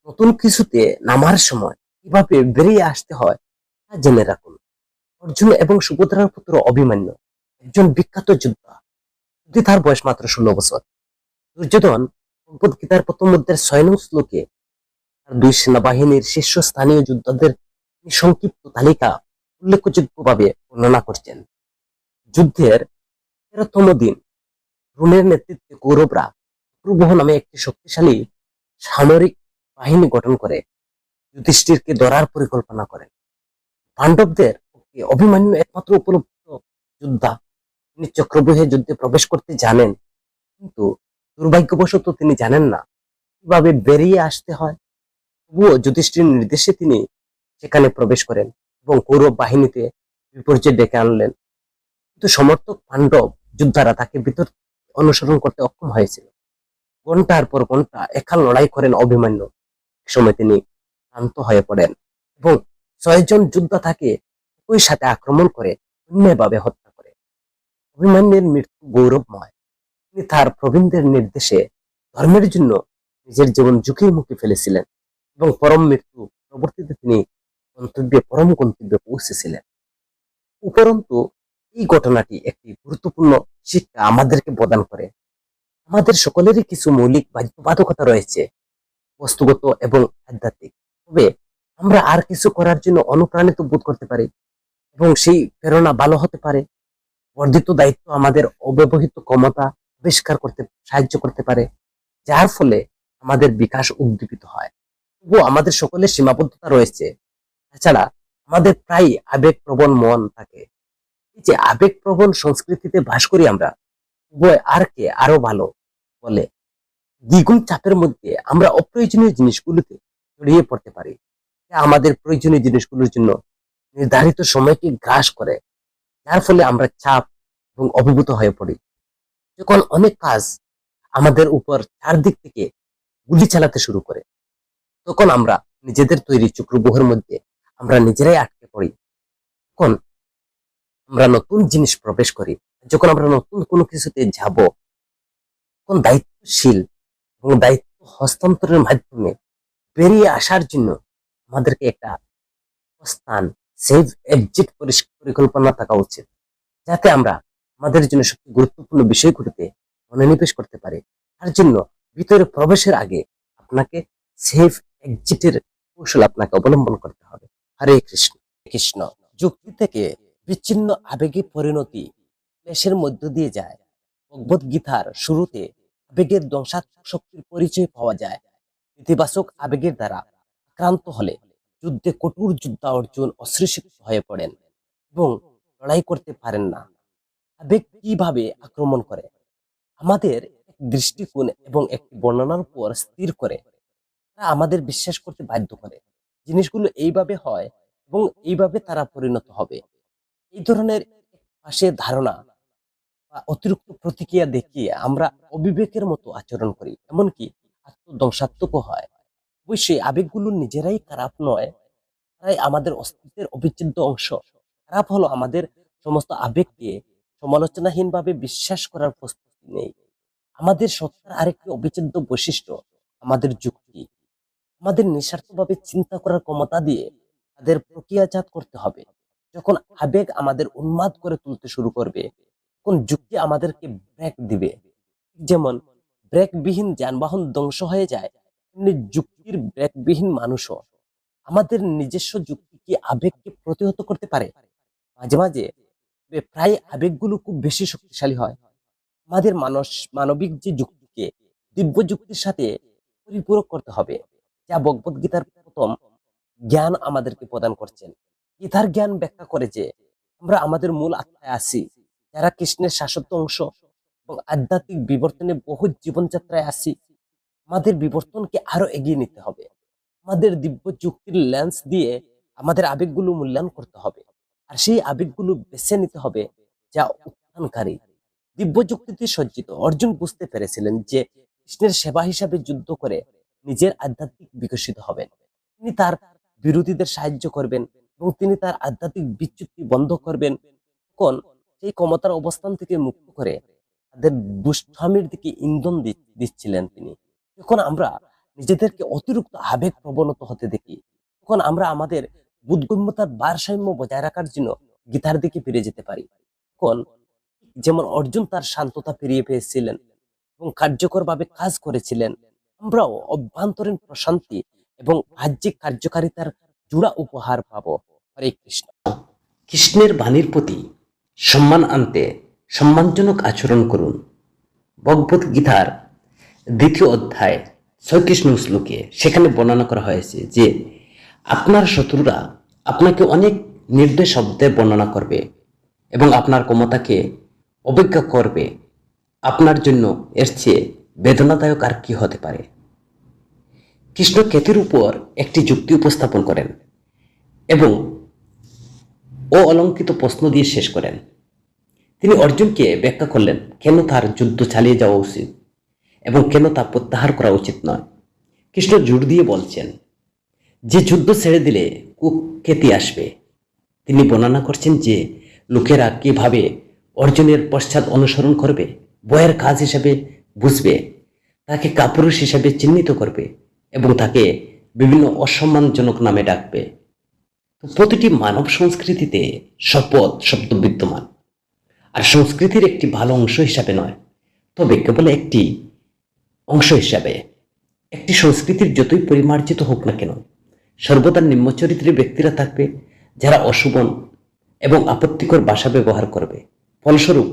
নতুন কিছুতে নামার সময় কিভাবে বেরিয়ে আসতে হয় তা জেনে রাখুন। অর্জুন এবং সুভদ্রার পুত্র অভিমন্যু একজন বিখ্যাত যোদ্ধা। যদি তার বয়স মাত্র 16 বছর। দুর্যোধন ভগবত গীতার প্রথম অধ্যায়ের 6 নং শ্লোকে তার দুই সেনাবাহিনীর শীর্ষস্থানীয় যোদ্ধাদের সংক্ষিপ্ত তালিকা উল্লেখযোগ্যভাবে বর্ণনা করছেন। যুদ্ধের 13তম দিন রোমের নেতৃত্বে কৌরবরা প্রবহ নামে একটি শক্তিশালী সামরিক বাহিনী গঠন করে যুধিষ্ঠিরকে ধরার পরিকল্পনা করেন। পাণ্ডবদের পক্ষে অভিমন্যু একমাত্র উপলব্ধ যোদ্ধা। তিনি চক্রব্যূহে যুদ্ধে প্রবেশ করতে জানেন, কিন্তু দুর্ভাগ্যবশত তিনি জানেন না কিভাবে বেরিয়ে আসতে হয়। তবুও যুধিষ্ঠির নির্দেশে তিনি সেখানে প্রবেশ করেন এবং কৌরব বাহিনীতে বিপর্যয় ডেকে আনলেন। কিন্তু সমর্থক পাণ্ডব যোদ্ধারা তাকে ভিতর অনুসরণ করতে অক্ষম হয়েছিল। ঘন্টার পর ঘন্টা একাল লড়াই করেন অভিমন্যু। এক সময় তিনি ক্লান্ত হয়ে পড়েন এবং 6 জন যোদ্ধা তাকে একই সাথে আক্রমণ করে অন্যায়ভাবে হত্যা করে। অভিমন্যুর মৃত্যু গৌরবময়। তিনি তার প্রবীণদের নির্দেশে ধর্মের জন্য নিজের জীবন ঝুঁকির মুখে ফেলেছিলেন এবং পরম মৃত্যু পরবর্তীতে তিনি পরম গন্তব্যে পৌঁছেছিলেন। উপরন্তু এই ঘটনাটি একটি গুরুত্বপূর্ণ শিক্ষা আমাদেরকে প্রদান করে। আমাদের সকলেরই কিছু মৌলিক বাধ্যবাধকতা রয়েছে, বস্তুগত এবং আধ্যাত্মিক। তবে আমরা আর কিছু করার জন্য অনুপ্রাণিত বোধ করতে পারি এবং সেই প্রেরণা ভালো হতে পারে। বর্ধিত দায়িত্ব আমাদের অব্যবহৃত ক্ষমতা আবিষ্কার করতে সাহায্য করতে পারে, যার ফলে আমাদের বিকাশ উদ্দীপিত হয়। তবুও আমাদের সকলের সীমাবদ্ধতা রয়েছে। তাছাড়া আমাদের প্রায় আবেগপ্রবণ মন থাকে। এই যে আবেগপ্রবণ সংস্কৃতিতে বাস করি আমরা, উভয় আর কে আরো ভালো বলে দ্বিগুণ চাপের মধ্যে আমরা অপ্রয়োজনীয় জিনিসগুলোতে জড়িয়ে পড়তে পারি, যা আমাদের প্রয়োজনীয় জিনিসগুলোর জন্য নির্ধারিত সময়কে গ্রাস করে, যার ফলে আমরা চাপ এবং অভিভূত হয়ে পড়ি। যখন অনেক কাজ আমাদের উপর চারদিক থেকে গুলি চালাতে শুরু করে, তখন আমরা নিজেদের তৈরি চক্রব্যূহের মধ্যে আমরা নিজেরাই আটকে পড়ি। তখন আমরা নতুন জিনিস প্রবেশ করি। যখন আমরা নতুন কোনো কিছুতে যাব, তখন দায়িত্বশীল এবং দায়িত্ব হস্তান্তরের মাধ্যমে বেরিয়ে আসার জন্য আমাদেরকে একটা স্থান, সেভ এক্সিট পরিকল্পনা থাকা উচিত, যাতে আমরা আমাদের জন্য সবচেয়ে গুরুত্বপূর্ণ বিষয়গুলোতে মনোনিবেশ করতে পারি। তার জন্য ভিতরে প্রবেশের আগে আপনাকে সেভ এক্সিটের কৌশল আপনাকে অবলম্বন করতে হবে। হরে কৃষ্ণ। কৃষ্ণ যুক্তি থেকে বিচ্ছিন্ন আবেগে পরিণতি ক্লেশের মধ্য দিয়ে যায়। ভগবত গীতার শুরুতে আবেগের ধ্বংসাত্মক শক্তির পরিচয় পাওয়া যায়। ইতিবাচক আবেগের দ্বারা আক্রান্ত হলে যুদ্ধে কঠোর যোদ্ধা অর্জুন অশ্রুসিক্ত হয়ে পড়েন এবং লড়াই করতে পারেন না। আবেগ কিভাবে আক্রমণ করে আমাদের এক দৃষ্টিকোণ এবং একটি বর্ণনার উপর স্থির করে, তা আমাদের বিশ্বাস করতে বাধ্য করে জিনিসগুলো এইভাবে হয় এবং এইভাবে তারা পরিণত হবে। এই ধরনের পাশে ধারণা বা অতিরিক্ত প্রতিক্রিয়া দেখিয়ে আমরা অবিবেকের মতো আচরণ করি, এমনকি আত্মধ্বংসাত্মকও হয়। অবশ্যই আবেগগুলো নিজেরাই খারাপ নয়, তাই আমাদের অস্তিত্বের অবিচ্ছেদ্য অংশ। খারাপ হলো আমাদের সমস্ত আবেগকে সমালোচনাহীনভাবে বিশ্বাস করার প্রস্তুতি নেই। আমাদের সত্তার আরেকটি অবিচ্ছেদ্য বৈশিষ্ট্য আমাদের যুক্তি। আমাদের নিঃস্বার্থভাবে চিন্তা করার ক্ষমতা দিয়ে তাদের প্রক্রিয়াজাত করতে হবে। যখন আবেগ আমাদের উন্মাদ করে তুলতে শুরু করবে, তখন যুক্তি আমাদেরকে ব্রেক দিবে। যেমন ব্রেকবিহীন যানবাহন ধ্বংস হয়ে যায়, তেমনি যুক্তির ব্রেকবিহীন মানুষও। আমাদের নিজস্ব যুক্তি কি আবেগকে প্রতিহত করতে পারে? মাঝে মাঝে, প্রায় আবেগগুলো খুব বেশি শক্তিশালী হয়। আমাদের মানবিক যে যুক্তিকে দিব্য যুক্তির সাথে পরিপূরক করতে হবে, যা ভগবত গীতার প্রথম জ্ঞান আমাদেরকে প্রদান করছেন। গীতার জ্ঞান ব্যাখ্যা করে যে আমরা আমাদের মূল আত্মায় আছি, যারা কৃষ্ণের শাশ্বত অংশ এবং আধ্যাত্মিক বিবর্তনে বহু জীবনযাত্রায় আছি। আমাদের বিবর্তনকে আরো এগিয়ে নিতে হবে। আমাদের দিব্য যুক্তির লেন্স দিয়ে আমাদের আবেগগুলো মূল্যায়ন করতে হবে, আর সেই আবেগগুলো বেছে নিতে হবে যা উত্থানকারী। দিব্য যুক্তিতে সজ্জিত অর্জুন বুঝতে পেরেছিলেন যে কৃষ্ণের সেবা হিসাবে যুদ্ধ করে নিজের আধ্যাত্মিক বিকশিত হবেন। তিনি তার বিরোধীদের সাহায্য করবেন এবং তিনি তার আধ্যাত্মিক বিচ্যুতি বন্ধ করবেন। তখন সেই ক্ষমতার অবস্থান থেকে মুক্ত করে তাদের দুষ্টামির দিকে ইন্ধন দিচ্ছিলেন তিনি। যখন আমরা নিজেদেরকে অতিরিক্ত আবেগ প্রবণত হতে দেখি, তখন আমরা আমাদের বোধগম্যতার ভারসাম্য বজায় রাখার জন্য গীতার দিকে ফিরে যেতে পারি। তখন যেমন অর্জুন তার শান্ততা ফিরিয়ে পেয়েছিলেন এবং কার্যকরভাবে কাজ করেছিলেন, আমরাও অভ্যন্তরীণ প্রশান্তি এবং বাহ্যিক কার্যকারিতার জোড়া উপহার পাবো। হরে কৃষ্ণ। কৃষ্ণের বাণীর প্রতি সম্মান আনতে সম্মানজনক আচরণ করুন। ভগবত গীতার 2য় অধ্যায় 36 নং শ্লোকে সেখানে বর্ণনা করা হয়েছে যে আপনার শত্রুরা আপনাকে অনেক নির্দয় শব্দে বর্ণনা করবে এবং আপনার ক্ষমতাকে অবজ্ঞা করবে। আপনার জন্য এর চেয়ে বেদনাদায়ক আর কি হতে পারে? কৃষ্ণ কেতুর উপর একটি যুক্তি উপস্থাপন করেন এবং অলঙ্কিত প্রশ্ন দিয়ে শেষ করেন। তিনি অর্জুনকে ব্যাখ্যা করলেন কেন তার যুদ্ধ চালিয়ে যাওয়া উচিত এবং কেন তা প্রত্যাহার করা উচিত নয়। কৃষ্ণ জোর দিয়ে বলছেন যে যুদ্ধ ছেড়ে দিলে কুখ্যাতি আসবে। তিনি বর্ণনা করছেন যে লোকেরা কিভাবে অর্জুনের পশ্চাৎ অনুসরণ করবে, বয়ের কাজ হিসেবে বুঝবে, তাকে কাপুরুষ হিসেবে চিহ্নিত করবে এবং তাকে বিভিন্ন অসম্মানজনক নামে ডাকবে। প্রতিটি মানব সংস্কৃতিতে শপথ শব্দ বিদ্যমান, আর সংস্কৃতির একটি ভালো অংশ হিসাবে নয়, তবে কেবল একটি অংশ হিসাবে। একটি সংস্কৃতির যতই পরিমার্জিত হোক না কেন, সর্বদা নিম্ন চরিত্রের ব্যক্তিরা থাকবে যারা অশুভন এবং আপত্তিকর ভাষা ব্যবহার করবে। ফলস্বরূপ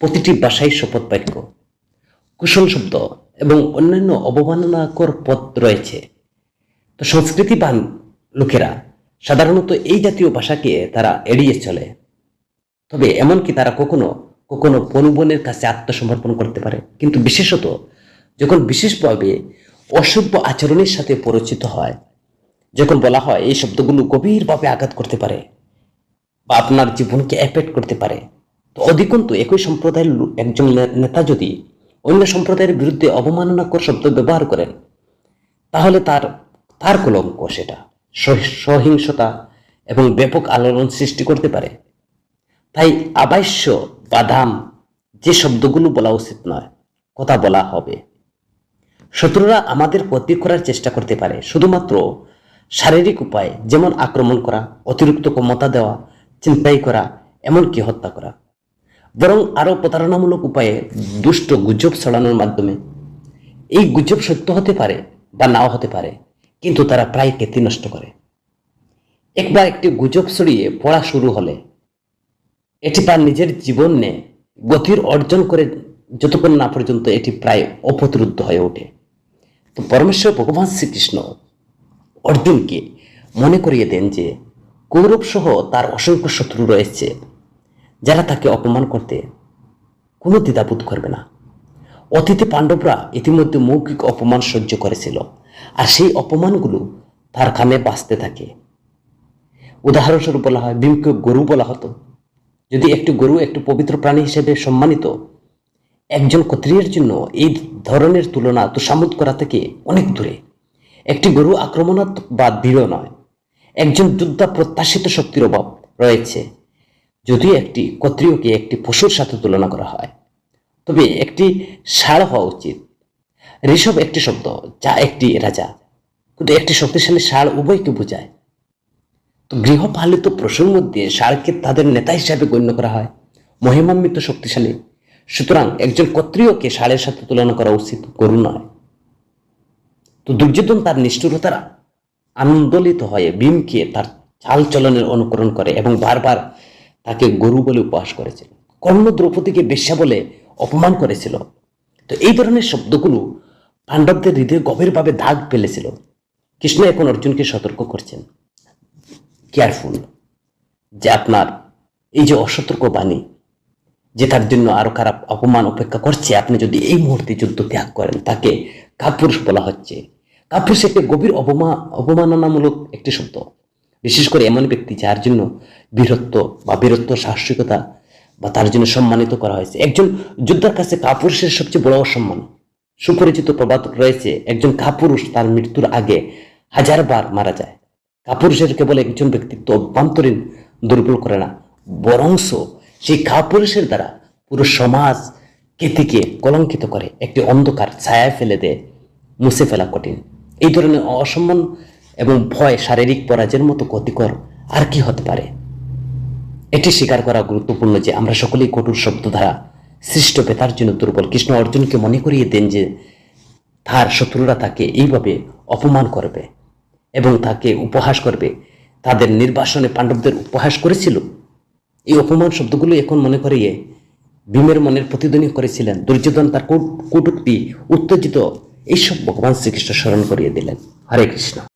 প্রতিটি ভাষাই শপথ বাক্য, কুশল শব্দ এবং অন্যান্য অবমাননাকর পদ রয়েছে। তো সংস্কৃতিবান লোকেরা সাধারণত এই জাতীয় ভাষাকে তারা এড়িয়ে চলে, তবে এমনকি তারা কখনো কখনো বনুবনের কাছে আত্মসমর্পণ করতে পারে। কিন্তু বিশেষত যখন বিশেষভাবে অসভ্য আচরণের সাথে পরিচিত হয়, যখন বলা হয় এই শব্দগুলো গভীরভাবে আঘাত করতে পারে বা আপনার জীবনকে এফেক্ট করতে পারে, তো অধিকন্তু একই সম্প্রদায়ের একজন নেতা যদি অন্য সম্প্রদায়ের বিরুদ্ধে অবমাননাকর শব্দ ব্যবহার করেন, তাহলে তার কলঙ্ক সেটা সহিংসতা এবং ব্যাপক আলোড়ন সৃষ্টি করতে পারে। তাই আবাস্য বাদাম যে শব্দগুলো বলা উচিত নয়, কথা বলা হবে। শত্রুরা আমাদের ক্ষতি করার চেষ্টা করতে পারে শুধুমাত্র শারীরিক উপায়ে, যেমন আক্রমণ করা, অতিরিক্ত ক্ষমতা দেওয়া, চিন্তাই করা, এমনকি হত্যা করা। বরং আরো প্রতারণামূলক উপায়ে দুষ্ট গুজব ছড়ানোর মাধ্যমে। এই গুজব সত্য হতে পারে বা নাও হতে পারে, কিন্তু তারা প্রায় খ্যাতি নষ্ট করে। একবার একটি গুজব ছড়িয়ে পড়া শুরু হলে এটি তার নিজের জীবনে গতির অর্জন করে যতক্ষণ না পর্যন্ত এটি প্রায় অপ্রতিরোধ্য হয়ে ওঠে। তো পরমেশ্বর ভগবান শ্রীকৃষ্ণ অর্জুনকে মনে করিয়ে দেন যে কৌরব সহ তার অসংখ্য শত্রু রয়েছে যারা তাকে অপমান করতে কোনো দ্বিধাবোধ করবে না। অতীতে পাণ্ডবরা ইতিমধ্যে মৌখিক অপমান সহ্য করেছিল, আর সেই অপমানগুলো তার কানে বাজতে থাকে। উদাহরণস্বরূপ বলা হয়, ভীমকে গরু বলা হতো। যদি একটি গরু একটি পবিত্র প্রাণী হিসেবে সম্মানিত, একজন ক্ষত্রিয়ের জন্য এই ধরনের তুলনা তোষামোদ করা থেকে অনেক দূরে। একটি গরু আক্রমণাত্মক বা দৃঢ় নয়, একজন যোদ্ধা প্রত্যাশিত শক্তির অভাব রয়েছে। যদিও একটি ক্ষত্রিয়কে একটি পশুর সাথে তুলনা করা হয়, তবে একটি ষাঁড় হওয়া উচিত। ঋষভ একটি শব্দ যা একটি রাজা, কিন্তু একটি শক্তিশালী ষাঁড় উভয়কে বোঝায়। তো গৃহপালিত পশুর মধ্যে ষাঁড়কে তাদের নেতা হিসাবে গণ্য করা হয়, মহিমান্বিত শক্তিশালী। সুতরাং একজন ক্ষত্রিয়কে ষাঁড়ের সাথে তুলনা করা উচিত, গরু নয়। তো দুর্যোধন তার নিষ্ঠুরতার আন্দোলিত হয়ে ভীমকে তার চাল চলনের অনুকরণ করে এবং বারবার তাকে গরু বলে উপহাস করেছিল। কর্ণ দ্রৌপদীকে বেশ্যা বলে অপমান করেছিল। তো এই ধরনের শব্দগুলো পাণ্ডবদের হৃদয়ে গভীরভাবে দাগ ফেলেছিল। কৃষ্ণ এখন অর্জুনকে সতর্ক করছেন, কেয়ারফুল, যে আপনার এই যে অসতর্ক বাণী, যে তার জন্য আরো খারাপ অপমান অপেক্ষা করছে, আপনি যদি এই মুহূর্তে যুদ্ধ ত্যাগ করেন, তাকে কাপুরুষ বলা হচ্ছে। কাপুরুষ একটি গভীর অবমাননামূলক একটি শব্দ, বিশেষ করে এমন ব্যক্তি যার জন্য বীরত্ব সাহসিকতা বা তার জন্য সম্মানিত করা হয়েছে। একজন যোদ্ধার কাছে কাপুরুষের সবচেয়ে বড় অসম্মান। সুপরিচিত প্রবাদ রয়েছে, একজন কাপুরুষ তার মৃত্যুর আগে 1000 বার মারা যায়। কাপুরুষের কেবল একজন ব্যক্তিত্ব অভ্যন্তরীণ দুর্বল করে না, বরংস সেই কাপুরুষের দ্বারা পুরো সমাজ কেতিকে কলঙ্কিত করে, একটি অন্ধকার ছায়া ফেলে দেয়, মুছে ফেলা কঠিন। এই ধরনের অসম্মান এবং ভয় শারীরিক পরাজয়ের মতো ক্ষতিকর আর কি হতে পারে? এটি স্বীকার করা গুরুত্বপূর্ণ যে আমরা সকলেই কঠোর শব্দ দ্বারা সৃষ্ট পেতার জন্য দুর্বল। কৃষ্ণ অর্জুনকে মনে করিয়ে দেন যে তার শত্রুরা তাকে এইভাবে অপমান করবে এবং তাকে উপহাস করবে। তাদের নির্বাসনে পাণ্ডবদের উপহাস করেছিল। এই অপমান শব্দগুলো এখন মনে করিয়ে ভীমের মনের প্রতিধ্বনি করেছিলেন। দুর্যোধন তার কটূক্তি, উত্তেজিত এইসব ভগবান শ্রীকৃষ্ণ স্মরণ করিয়ে দিলেন। হরে কৃষ্ণ।